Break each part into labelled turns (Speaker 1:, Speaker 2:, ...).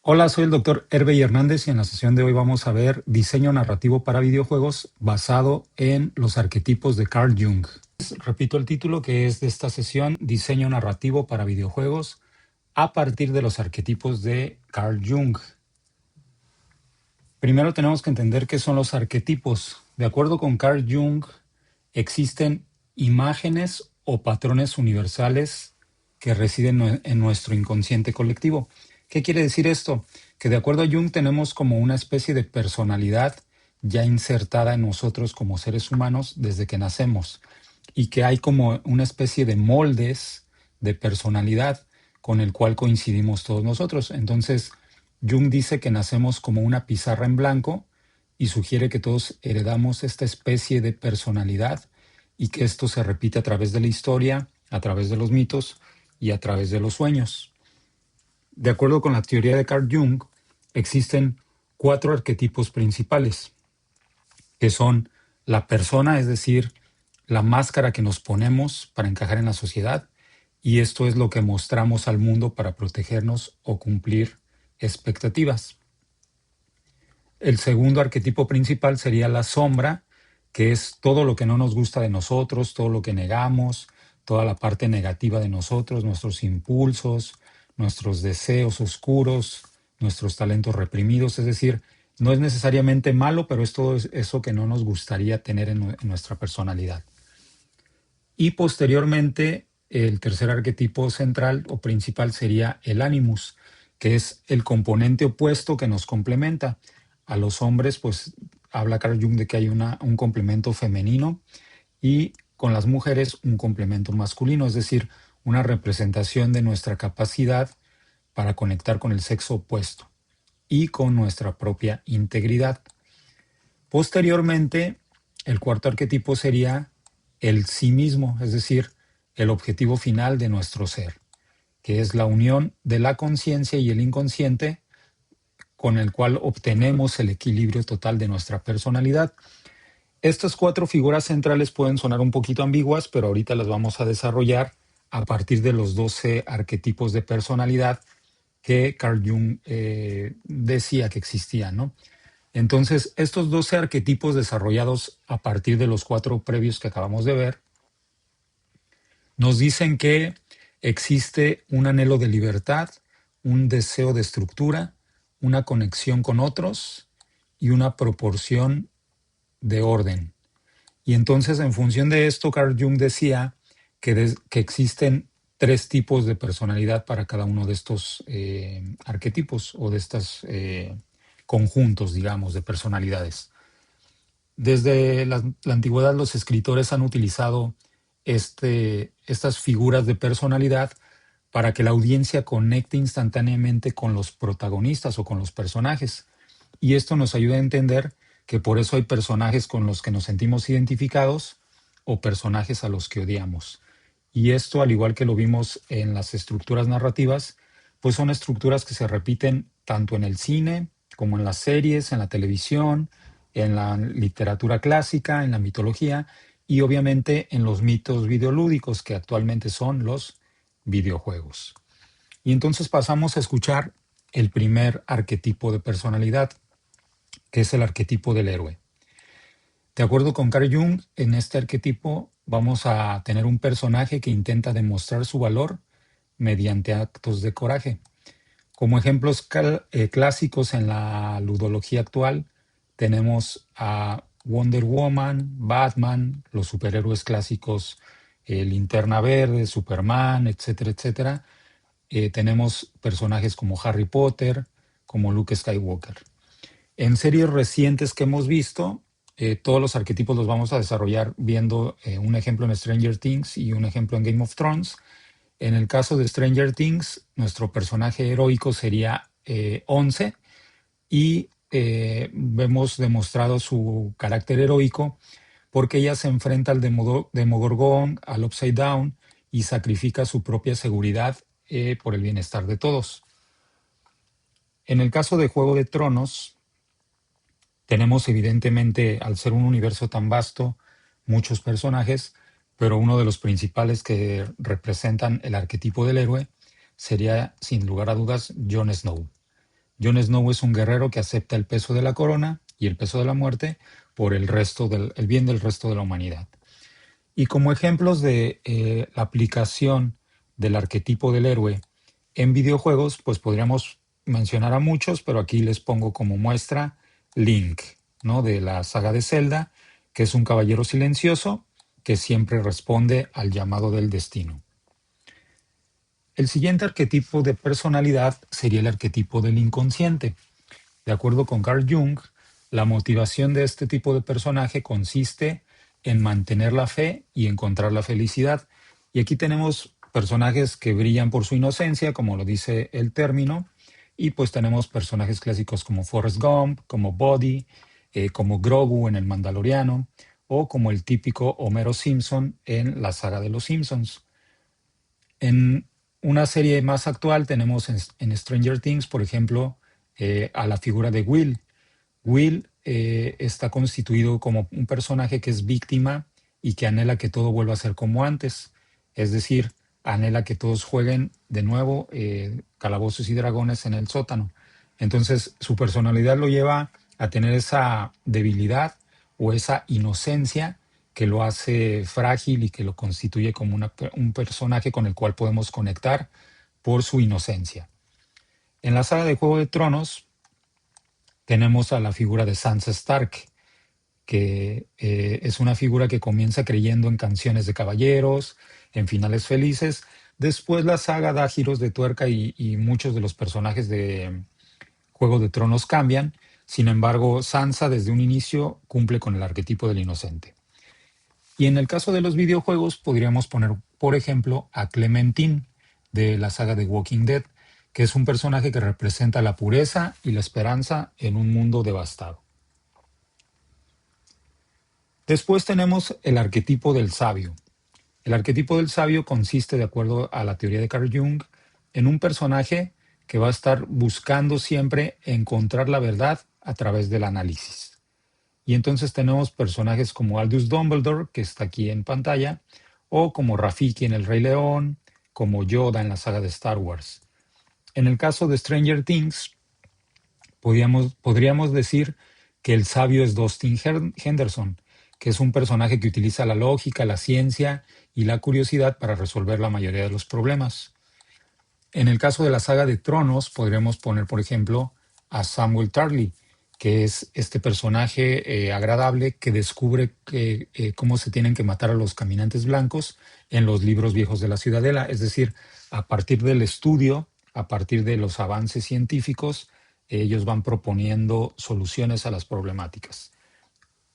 Speaker 1: Hola, soy el doctor Hervey Hernández y en la sesión de hoy vamos a ver diseño narrativo para videojuegos basado en los arquetipos de Carl Jung. Repito el título que es de esta sesión, diseño narrativo para videojuegos a partir de los arquetipos de Carl Jung. Primero tenemos que entender qué son los arquetipos. De acuerdo con Carl Jung, existen imágenes o patrones universales que residen en nuestro inconsciente colectivo. ¿Qué quiere decir esto? Que de acuerdo a Jung tenemos como una especie de personalidad ya insertada en nosotros como seres humanos desde que nacemos y que hay como una especie de moldes de personalidad con el cual coincidimos todos nosotros. Entonces, Jung dice que nacemos como una pizarra en blanco y sugiere que todos heredamos esta especie de personalidad y que esto se repite a través de la historia, a través de los mitos y a través de los sueños. De acuerdo con la teoría de Carl Jung, existen 4 arquetipos principales, que son la persona, es decir, la máscara que nos ponemos para encajar en la sociedad, y esto es lo que mostramos al mundo para protegernos o cumplir expectativas. El segundo arquetipo principal sería la sombra, que es todo lo que no nos gusta de nosotros, todo lo que negamos, toda la parte negativa de nosotros, nuestros impulsos, nuestros deseos oscuros, nuestros talentos reprimidos. Es decir, no es necesariamente malo, pero es todo eso que no nos gustaría tener en nuestra personalidad. Y posteriormente, el tercer arquetipo central o principal sería el animus, que es el componente opuesto que nos complementa. A los hombres, pues habla Carl Jung de que hay un complemento femenino y con las mujeres un complemento masculino, es decir, una representación de nuestra capacidad para conectar con el sexo opuesto y con nuestra propia integridad. Posteriormente, el cuarto arquetipo sería el sí mismo, es decir, el objetivo final de nuestro ser, que es la unión de la conciencia y el inconsciente con el cual obtenemos el equilibrio total de nuestra personalidad. Estas 4 figuras centrales pueden sonar un poquito ambiguas, pero ahorita las vamos a desarrollar a partir de los 12 arquetipos de personalidad que Carl Jung decía que existían, ¿no? Entonces, estos 12 arquetipos desarrollados a partir de los 4 previos que acabamos de ver, nos dicen que existe un anhelo de libertad, un deseo de estructura, una conexión con otros y una proporción de orden. Y entonces, en función de esto, Carl Jung decía que existen 3 tipos de personalidad para cada uno de estos arquetipos o de estos conjuntos, digamos, de personalidades. Desde la antigüedad los escritores han utilizado estas figuras de personalidad para que la audiencia conecte instantáneamente con los protagonistas o con los personajes. Y esto nos ayuda a entender que por eso hay personajes con los que nos sentimos identificados o personajes a los que odiamos. Y esto, al igual que lo vimos en las estructuras narrativas, pues son estructuras que se repiten tanto en el cine como en las series, en la televisión, en la literatura clásica, en la mitología y obviamente en los mitos videolúdicos que actualmente son los videojuegos. Y entonces pasamos a escuchar el primer arquetipo de personalidad, que es el arquetipo del héroe. De acuerdo con Carl Jung, en este arquetipo vamos a tener un personaje que intenta demostrar su valor mediante actos de coraje. Como ejemplos clásicos en la ludología actual, tenemos a Wonder Woman, Batman, los superhéroes clásicos, Linterna Verde, Superman, etcétera, etcétera. Tenemos personajes como Harry Potter, como Luke Skywalker. En series recientes que hemos visto, todos los arquetipos los vamos a desarrollar viendo un ejemplo en Stranger Things y un ejemplo en Game of Thrones. En el caso de Stranger Things, nuestro personaje heroico sería 11 y vemos demostrado su carácter heroico porque ella se enfrenta al Demogorgón, al Upside Down y sacrifica su propia seguridad por el bienestar de todos. En el caso de Juego de Tronos, tenemos evidentemente, al ser un universo tan vasto, muchos personajes, pero uno de los principales que representan el arquetipo del héroe sería, sin lugar a dudas, Jon Snow. Jon Snow es un guerrero que acepta el peso de la corona y el peso de la muerte por el bien del resto de la humanidad. Y como ejemplos de la aplicación del arquetipo del héroe en videojuegos, pues podríamos mencionar a muchos, pero aquí les pongo como muestra Link, ¿no? De la saga de Zelda, que es un caballero silencioso que siempre responde al llamado del destino. El siguiente arquetipo de personalidad sería el arquetipo del inconsciente. De acuerdo con Carl Jung, la motivación de este tipo de personaje consiste en mantener la fe y encontrar la felicidad. Y aquí tenemos personajes que brillan por su inocencia, como lo dice el término, y pues tenemos personajes clásicos como Forrest Gump, como Buddy, como Grogu en El Mandaloriano, o como el típico Homero Simpson en la saga de los Simpsons. En una serie más actual tenemos en Stranger Things, por ejemplo, a la figura de Will. Will está constituido como un personaje que es víctima y que anhela que todo vuelva a ser como antes. Es decir, anhela que todos jueguen de nuevo calabozos y dragones en el sótano. Entonces, su personalidad lo lleva a tener esa debilidad o esa inocencia que lo hace frágil y que lo constituye como un personaje con el cual podemos conectar por su inocencia. En la saga de Juego de Tronos tenemos a la figura de Sansa Stark, que es una figura que comienza creyendo en canciones de caballeros, en finales felices. Después la saga da giros de tuerca y muchos de los personajes de Juego de Tronos cambian. Sin embargo, Sansa desde un inicio cumple con el arquetipo del inocente. Y en el caso de los videojuegos podríamos poner, por ejemplo, a Clementine de la saga de Walking Dead, que es un personaje que representa la pureza y la esperanza en un mundo devastado. Después tenemos el arquetipo del sabio. El arquetipo del sabio consiste, de acuerdo a la teoría de Carl Jung, en un personaje que va a estar buscando siempre encontrar la verdad a través del análisis. Y entonces tenemos personajes como Albus Dumbledore, que está aquí en pantalla, o como Rafiki en El Rey León, como Yoda en la saga de Star Wars. En el caso de Stranger Things, podríamos decir que el sabio es Dustin Henderson, que es un personaje que utiliza la lógica, la ciencia y la curiosidad para resolver la mayoría de los problemas. En el caso de la saga de Tronos, podríamos poner, por ejemplo, a Samuel Tarly, que es este personaje agradable que descubre cómo se tienen que matar a los caminantes blancos en los libros viejos de la Ciudadela. Es decir, a partir del estudio, a partir de los avances científicos, ellos van proponiendo soluciones a las problemáticas.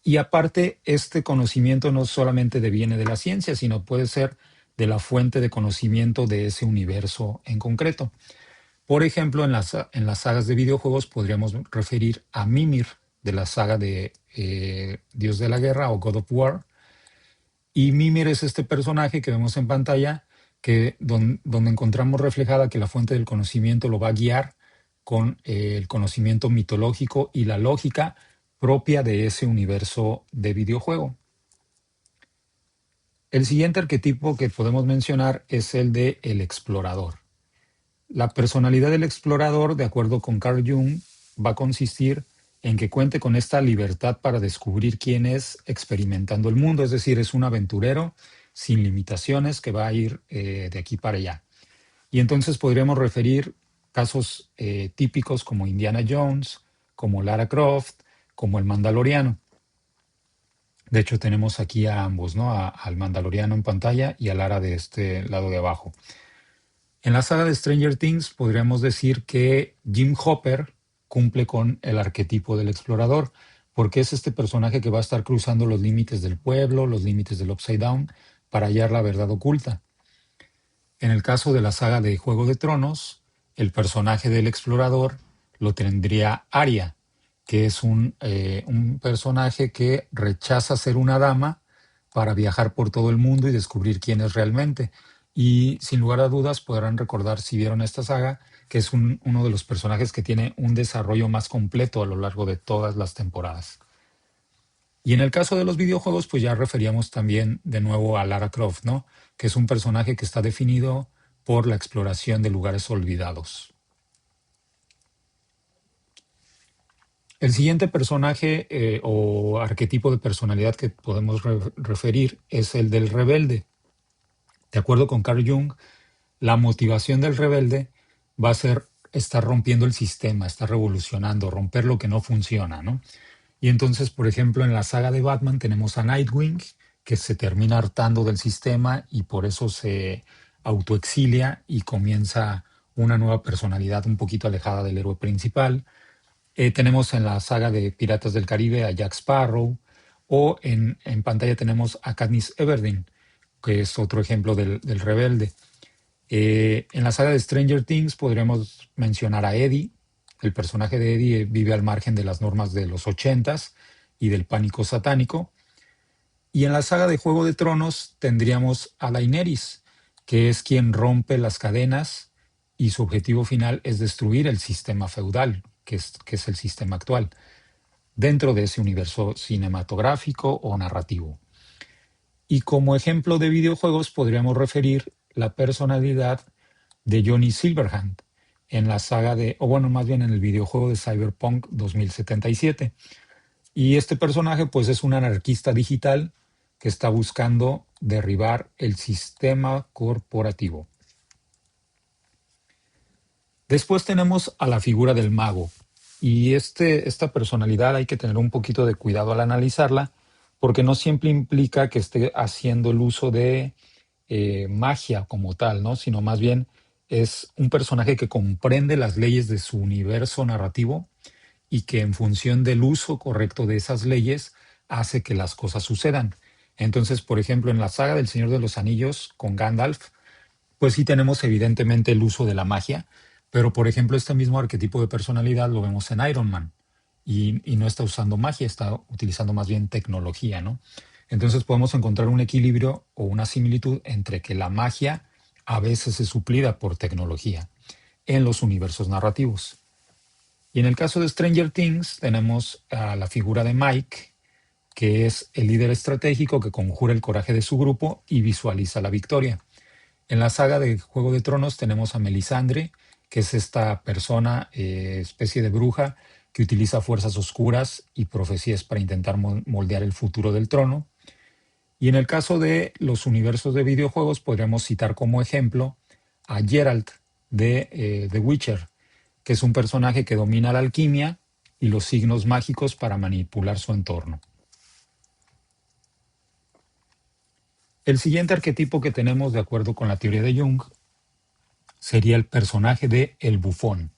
Speaker 1: Y aparte, este conocimiento no solamente deviene de la ciencia, sino puede ser de la fuente de conocimiento de ese universo en concreto. Por ejemplo, en las sagas de videojuegos podríamos referir a Mimir de la saga de Dios de la Guerra o God of War. Y Mimir es este personaje que vemos en pantalla donde encontramos reflejada que la fuente del conocimiento lo va a guiar con el conocimiento mitológico y la lógica propia de ese universo de videojuego. El siguiente arquetipo que podemos mencionar es el de el explorador. La personalidad del explorador, de acuerdo con Carl Jung, va a consistir en que cuente con esta libertad para descubrir quién es experimentando el mundo, es decir, es un aventurero sin limitaciones que va a ir de aquí para allá. Y entonces podríamos referir casos típicos como Indiana Jones, como Lara Croft, como el Mandaloriano. De hecho, tenemos aquí a ambos, ¿no? Al Mandaloriano en pantalla y a Lara de este lado de abajo. En la saga de Stranger Things podríamos decir que Jim Hopper cumple con el arquetipo del explorador, porque es este personaje que va a estar cruzando los límites del pueblo, los límites del Upside Down, para hallar la verdad oculta. En el caso de la saga de Juego de Tronos, el personaje del explorador lo tendría Arya, que es un personaje que rechaza ser una dama para viajar por todo el mundo y descubrir quién es realmente. Y sin lugar a dudas podrán recordar, si vieron esta saga, que es uno de los personajes que tiene un desarrollo más completo a lo largo de todas las temporadas. Y en el caso de los videojuegos, pues ya referíamos también de nuevo a Lara Croft, ¿no? Que es un personaje que está definido por la exploración de lugares olvidados. El siguiente personaje o arquetipo de personalidad que podemos referir es el del rebelde. De acuerdo con Carl Jung, la motivación del rebelde va a ser estar rompiendo el sistema, estar revolucionando, romper lo que no funciona, ¿no? Y entonces, por ejemplo, en la saga de Batman tenemos a Nightwing, que se termina hartando del sistema y por eso se autoexilia y comienza una nueva personalidad un poquito alejada del héroe principal. Tenemos en la saga de Piratas del Caribe a Jack Sparrow, o en pantalla tenemos a Katniss Everdeen, que es otro ejemplo del rebelde. En la saga de Stranger Things podríamos mencionar a Eddie. El personaje de Eddie vive al margen de las normas de los ochentas y del pánico satánico. Y en la saga de Juego de Tronos tendríamos a Daenerys, que es quien rompe las cadenas y su objetivo final es destruir el sistema feudal, que es el sistema actual, dentro de ese universo cinematográfico o narrativo. Y como ejemplo de videojuegos podríamos referir la personalidad de Johnny Silverhand en la saga de, o bueno, más bien en el videojuego de Cyberpunk 2077. Y este personaje pues es un anarquista digital que está buscando derribar el sistema corporativo. Después tenemos a la figura del mago. Y esta personalidad hay que tener un poquito de cuidado al analizarla, porque no siempre implica que esté haciendo el uso de magia como tal, ¿no? Sino más bien es un personaje que comprende las leyes de su universo narrativo y que en función del uso correcto de esas leyes hace que las cosas sucedan. Entonces, por ejemplo, en la saga del Señor de los Anillos con Gandalf, pues sí tenemos evidentemente el uso de la magia, pero por ejemplo este mismo arquetipo de personalidad lo vemos en Iron Man y no está usando magia, está utilizando más bien tecnología, ¿no? Entonces podemos encontrar un equilibrio o una similitud entre que la magia a veces es suplida por tecnología en los universos narrativos. Y en el caso de Stranger Things tenemos a la figura de Mike, que es el líder estratégico que conjura el coraje de su grupo y visualiza la victoria. En la saga de Juego de Tronos tenemos a Melisandre, que es esta persona, especie de bruja, que utiliza fuerzas oscuras y profecías para intentar moldear el futuro del trono. Y en el caso de los universos de videojuegos, podríamos citar como ejemplo a Geralt de The Witcher, que es un personaje que domina la alquimia y los signos mágicos para manipular su entorno. El siguiente arquetipo que tenemos, de acuerdo con la teoría de Jung, sería el personaje de El Bufón.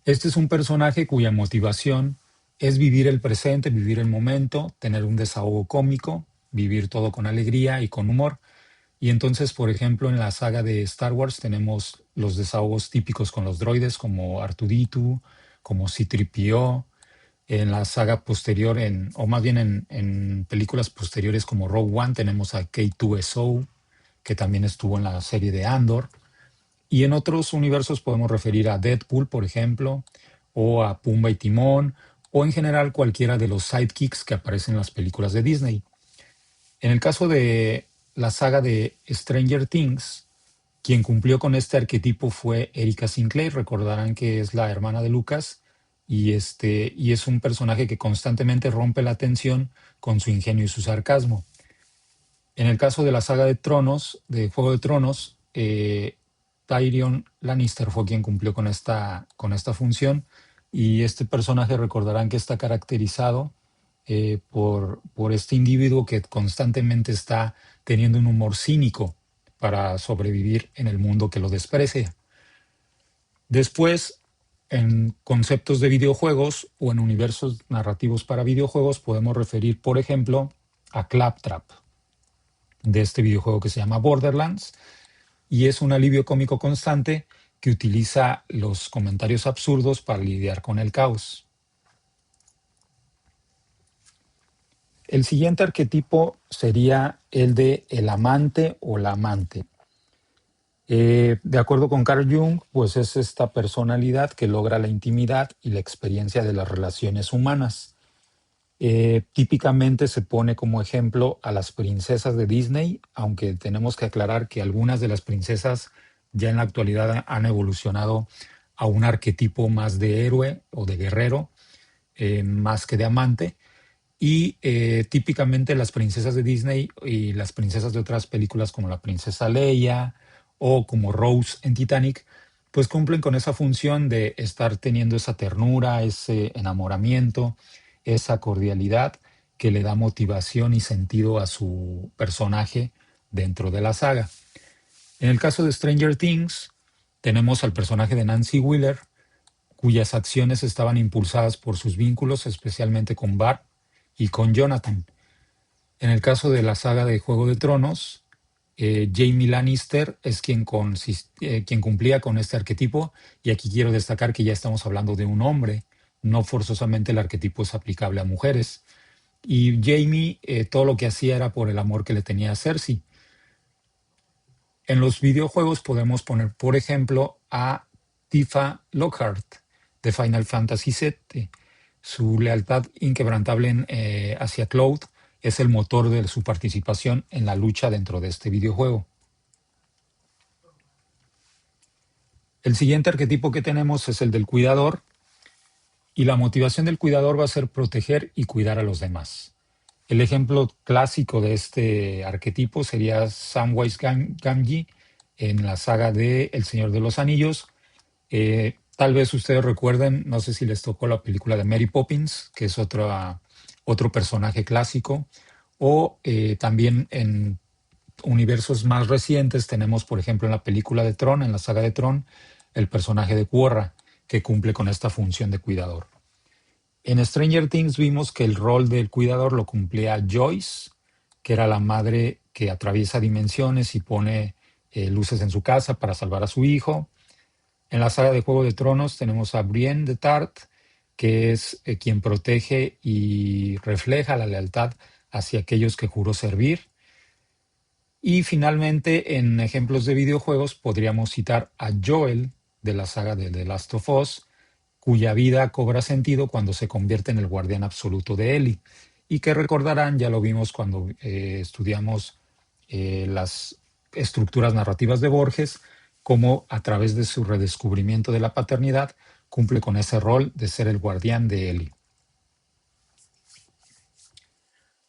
Speaker 1: Este es un personaje cuya motivación es vivir el presente, vivir el momento, tener un desahogo cómico, vivir todo con alegría y con humor. Y entonces, por ejemplo, en la saga de Star Wars tenemos los desahogos típicos con los droides como R2-D2, como C-3PO. En la saga posterior, o más bien en películas posteriores como Rogue One, tenemos a K2SO, que también estuvo en la serie de Andor. Y en otros universos podemos referir a Deadpool, por ejemplo, o a Pumba y Timón, o en general cualquiera de los sidekicks que aparecen en las películas de Disney. En el caso de la saga de Stranger Things, quien cumplió con este arquetipo fue Erika Sinclair. Recordarán que es la hermana de Lucas y es un personaje que constantemente rompe la tensión con su ingenio y su sarcasmo. En el caso de la saga de Tronos, de Juego de Tronos, Tyrion Lannister fue quien cumplió con esta función y este personaje recordarán que está caracterizado por este individuo que constantemente está teniendo un humor cínico para sobrevivir en el mundo que lo desprecia. Después, en conceptos de videojuegos o en universos narrativos para videojuegos podemos referir, por ejemplo, a Claptrap, de este videojuego que se llama Borderlands, y es un alivio cómico constante que utiliza los comentarios absurdos para lidiar con el caos. El siguiente arquetipo sería el de el amante o la amante. De acuerdo con Carl Jung, pues es esta personalidad que logra la intimidad y la experiencia de las relaciones humanas. Típicamente se pone como ejemplo a las princesas de Disney, aunque tenemos que aclarar que algunas de las princesas ya en la actualidad han evolucionado a un arquetipo más de héroe o de guerrero. más que de amante. Y típicamente las princesas de Disney y las princesas de otras películas como la princesa Leia o como Rose en Titanic, pues cumplen con esa función de estar teniendo esa ternura, ese enamoramiento, esa cordialidad que le da motivación y sentido a su personaje dentro de la saga. En el caso de Stranger Things, tenemos al personaje de Nancy Wheeler, cuyas acciones estaban impulsadas por sus vínculos, especialmente con Bart y con Jonathan. En el caso de la saga de Juego de Tronos, Jaime Lannister es quien cumplía con este arquetipo, y aquí quiero destacar que ya estamos hablando de un hombre, no forzosamente el arquetipo es aplicable a mujeres. Y Jaime todo lo que hacía era por el amor que le tenía a Cersei. En los videojuegos podemos poner, por ejemplo, a Tifa Lockhart de Final Fantasy VII. Su lealtad inquebrantable hacia Cloud es el motor de su participación en la lucha dentro de este videojuego. El siguiente arquetipo que tenemos es el del cuidador, y la motivación del cuidador va a ser proteger y cuidar a los demás. El ejemplo clásico de este arquetipo sería Samwise Gamgee en la saga de El Señor de los Anillos. Tal vez ustedes recuerden, no sé si les tocó la película de Mary Poppins, que es otro personaje clásico, o también en universos más recientes tenemos, por ejemplo, en la película de Tron, en la saga de Tron, el personaje de Quorra, que cumple con esta función de cuidador. En Stranger Things vimos que el rol del cuidador lo cumplía Joyce, que era la madre que atraviesa dimensiones y pone luces en su casa para salvar a su hijo. En la saga de Juego de Tronos tenemos a Brienne de Tart, que es quien protege y refleja la lealtad hacia aquellos que juró servir. Y finalmente, en ejemplos de videojuegos, podríamos citar a Joel de la saga de The Last of Us, cuya vida cobra sentido cuando se convierte en el guardián absoluto de Ellie. Y que recordarán, ya lo vimos cuando estudiamos las estructuras narrativas de Borges, cómo a través de su redescubrimiento de la paternidad cumple con ese rol de ser el guardián de Ellie.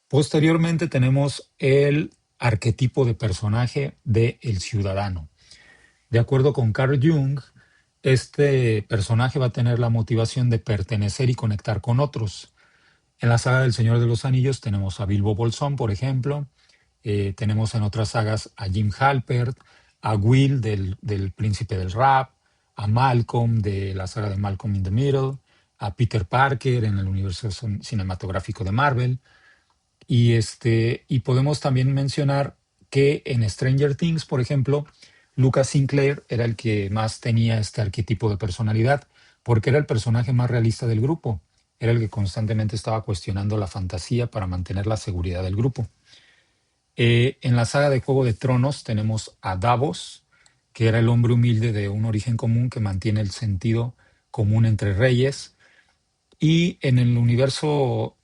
Speaker 1: Posteriormente tenemos el arquetipo de personaje de el ciudadano. De acuerdo con Carl Jung, este personaje va a tener la motivación de pertenecer y conectar con otros. En la saga del Señor de los Anillos tenemos a Bilbo Bolsón, por ejemplo. Tenemos en otras sagas a Jim Halpert, a Will del Príncipe del Rap, a Malcolm de la saga de Malcolm in the Middle, a Peter Parker en el universo cinematográfico de Marvel. Y podemos también mencionar que en Stranger Things, por ejemplo, Lucas Sinclair era el que más tenía este arquetipo de personalidad, porque era el personaje más realista del grupo. Era el que constantemente estaba cuestionando la fantasía para mantener la seguridad del grupo. En la saga de Juego de Tronos tenemos a Davos, que era el hombre humilde de un origen común que mantiene el sentido común entre reyes. Y en el universo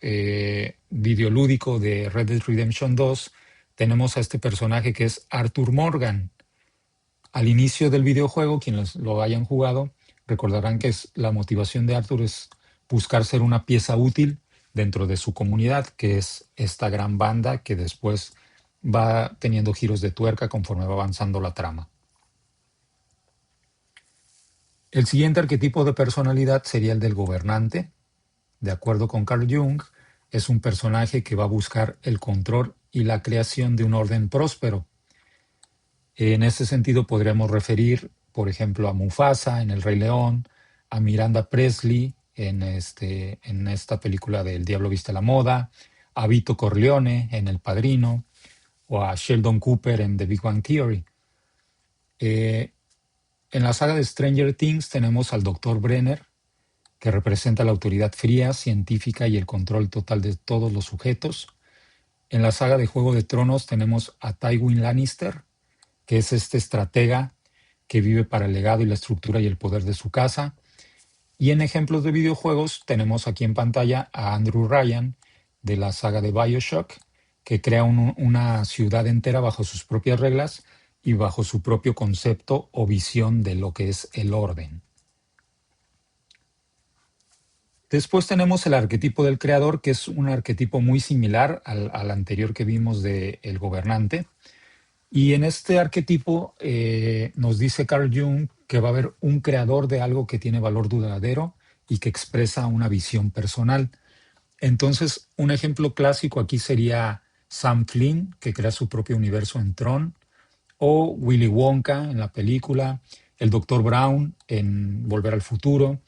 Speaker 1: videolúdico de Red Dead Redemption 2 tenemos a este personaje que es Arthur Morgan. Al inicio del videojuego, quienes lo hayan jugado, recordarán que la motivación de Arthur es buscar ser una pieza útil dentro de su comunidad, que es esta gran banda que después va teniendo giros de tuerca conforme va avanzando la trama. El siguiente arquetipo de personalidad sería el del gobernante. De acuerdo con Carl Jung, es un personaje que va a buscar el control y la creación de un orden próspero. En ese sentido podríamos referir, por ejemplo, a Mufasa en El Rey León, a Miranda Presley en esta película de El Diablo Viste a la Moda, a Vito Corleone en El Padrino, o a Sheldon Cooper en The Big Bang Theory. En la saga de Stranger Things tenemos al Dr. Brenner, que representa la autoridad fría, científica y el control total de todos los sujetos. En la saga de Juego de Tronos tenemos a Tywin Lannister, que es este estratega que vive para el legado y la estructura y el poder de su casa. Y en ejemplos de videojuegos tenemos aquí en pantalla a Andrew Ryan de la saga de BioShock, que crea una ciudad entera bajo sus propias reglas y bajo su propio concepto o visión de lo que es el orden. Después tenemos el arquetipo del creador, que es un arquetipo muy similar al anterior que vimos de el gobernante. Y en este arquetipo nos dice Carl Jung que va a haber un creador de algo que tiene valor duradero y que expresa una visión personal. Entonces, un ejemplo clásico aquí sería Sam Flynn, que crea su propio universo en Tron, o Willy Wonka en la película, el Dr. Brown en Volver al Futuro.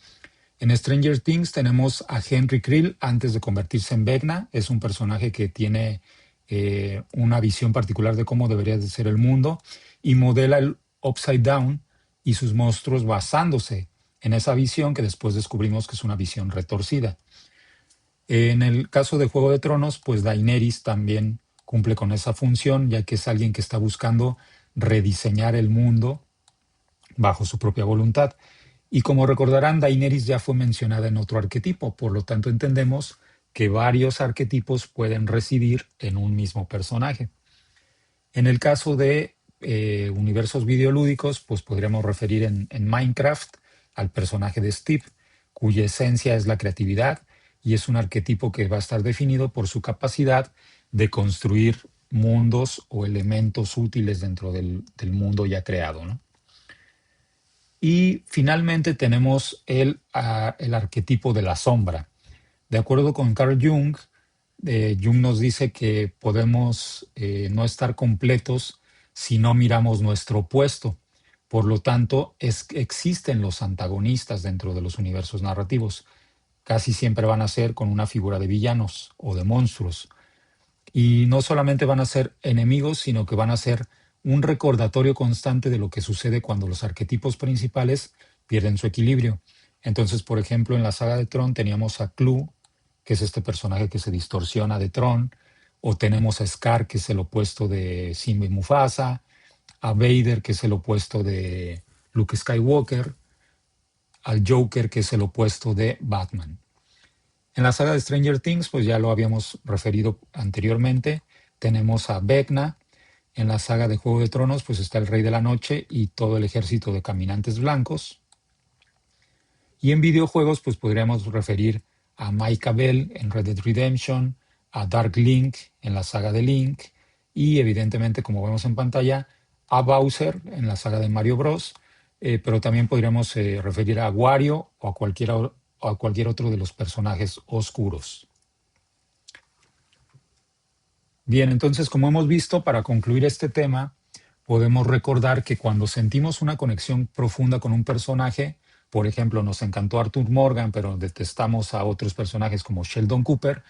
Speaker 1: En Stranger Things tenemos a Henry Krill antes de convertirse en Vecna. Es un personaje que tiene una visión particular de cómo debería de ser el mundo y modela el Upside Down y sus monstruos basándose en esa visión que después descubrimos que es una visión retorcida. En el caso de Juego de Tronos, pues Daenerys también cumple con esa función, ya que es alguien que está buscando rediseñar el mundo bajo su propia voluntad. Y como recordarán, Daenerys ya fue mencionada en otro arquetipo, por lo tanto entendemos que varios arquetipos pueden residir en un mismo personaje. En el caso de universos videolúdicos, pues podríamos referir en Minecraft al personaje de Steve, cuya esencia es la creatividad y es un arquetipo que va a estar definido por su capacidad de construir mundos o elementos útiles dentro del mundo ya creado, ¿no? Y finalmente tenemos el arquetipo de la sombra. De acuerdo con Carl Jung, Jung nos dice que podemos no estar completos si no miramos nuestro opuesto. Por lo tanto, existen los antagonistas dentro de los universos narrativos. Casi siempre van a ser con una figura de villanos o de monstruos. Y no solamente van a ser enemigos, sino que van a ser un recordatorio constante de lo que sucede cuando los arquetipos principales pierden su equilibrio. Entonces, por ejemplo, en la saga de Tron teníamos a Clu, que es este personaje que se distorsiona de Tron, o tenemos a Scar, que es el opuesto de Simba y Mufasa, a Vader, que es el opuesto de Luke Skywalker, al Joker, que es el opuesto de Batman. En la saga de Stranger Things, pues ya lo habíamos referido anteriormente, tenemos a Vecna. En la saga de Juego de Tronos, pues está el Rey de la Noche y todo el ejército de caminantes blancos. Y en videojuegos, pues podríamos referir a Micah Bell en Red Dead Redemption, a Dark Link en la saga de Link y evidentemente, como vemos en pantalla, a Bowser en la saga de Mario Bros. Pero también podríamos referir a Wario o a cualquier otro de los personajes oscuros. Bien, entonces, como hemos visto, para concluir este tema, podemos recordar que cuando sentimos una conexión profunda con un personaje, por ejemplo, nos encantó Arthur Morgan, pero detestamos a otros personajes como Sheldon Cooper,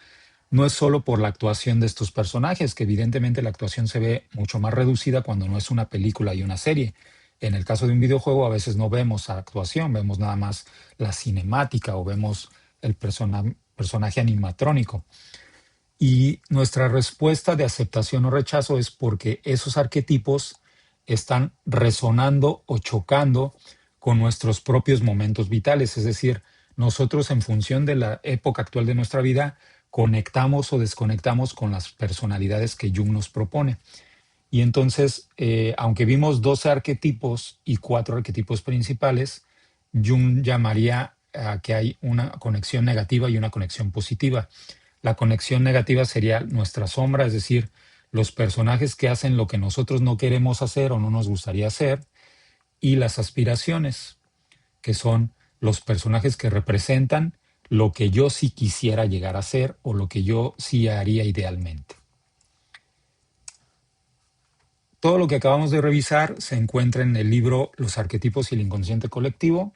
Speaker 1: no es solo por la actuación de estos personajes, que evidentemente la actuación se ve mucho más reducida cuando no es una película y una serie. En el caso de un videojuego, a veces no vemos actuación, vemos nada más la cinemática o vemos el personaje animatrónico. Y nuestra respuesta de aceptación o rechazo es porque esos arquetipos están resonando o chocando con nuestros propios momentos vitales. Es decir, nosotros en función de la época actual de nuestra vida, conectamos o desconectamos con las personalidades que Jung nos propone. Y entonces, aunque vimos 12 arquetipos y 4 arquetipos principales, Jung llamaría a que hay una conexión negativa y una conexión positiva. La conexión negativa sería nuestra sombra, es decir, los personajes que hacen lo que nosotros no queremos hacer o no nos gustaría hacer, y las aspiraciones, que son los personajes que representan lo que yo sí quisiera llegar a ser o lo que yo sí haría idealmente. Todo lo que acabamos de revisar se encuentra en el libro Los arquetipos y el inconsciente colectivo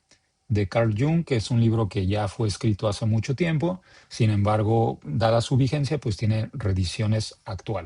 Speaker 1: de Carl Jung, que es un libro que ya fue escrito hace mucho tiempo, sin embargo, dada su vigencia, pues tiene reediciones actuales.